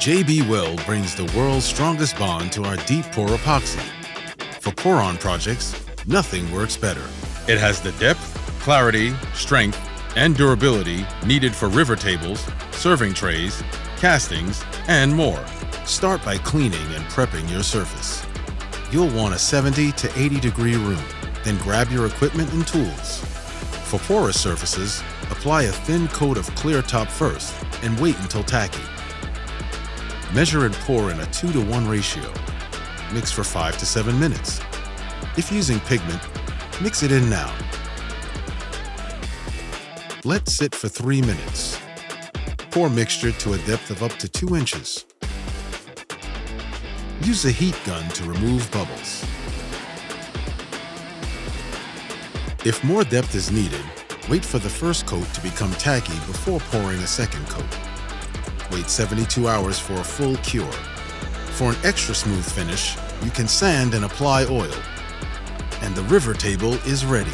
J-B Weld brings the world's strongest bond to our deep pour epoxy. For pour-on projects, nothing works better. It has the depth, clarity, strength, and durability needed for river tables, serving trays, castings, and more. Start by cleaning and prepping your surface. You'll want a 70 to 80 degree room, then grab your equipment and tools. For porous surfaces, apply a thin coat of clear top first and wait until tacky. Measure and pour in a 2-to-1 ratio. Mix for 5 to 7 minutes. If using pigment, mix it in now. Let sit for 3 minutes. Pour mixture to a depth of up to 2 inches. Use a heat gun to remove bubbles. If more depth is needed, wait for the first coat to become tacky before pouring a second coat. Wait 72 hours for a full cure. For an extra smooth finish, you can sand and apply oil. And the river table is ready.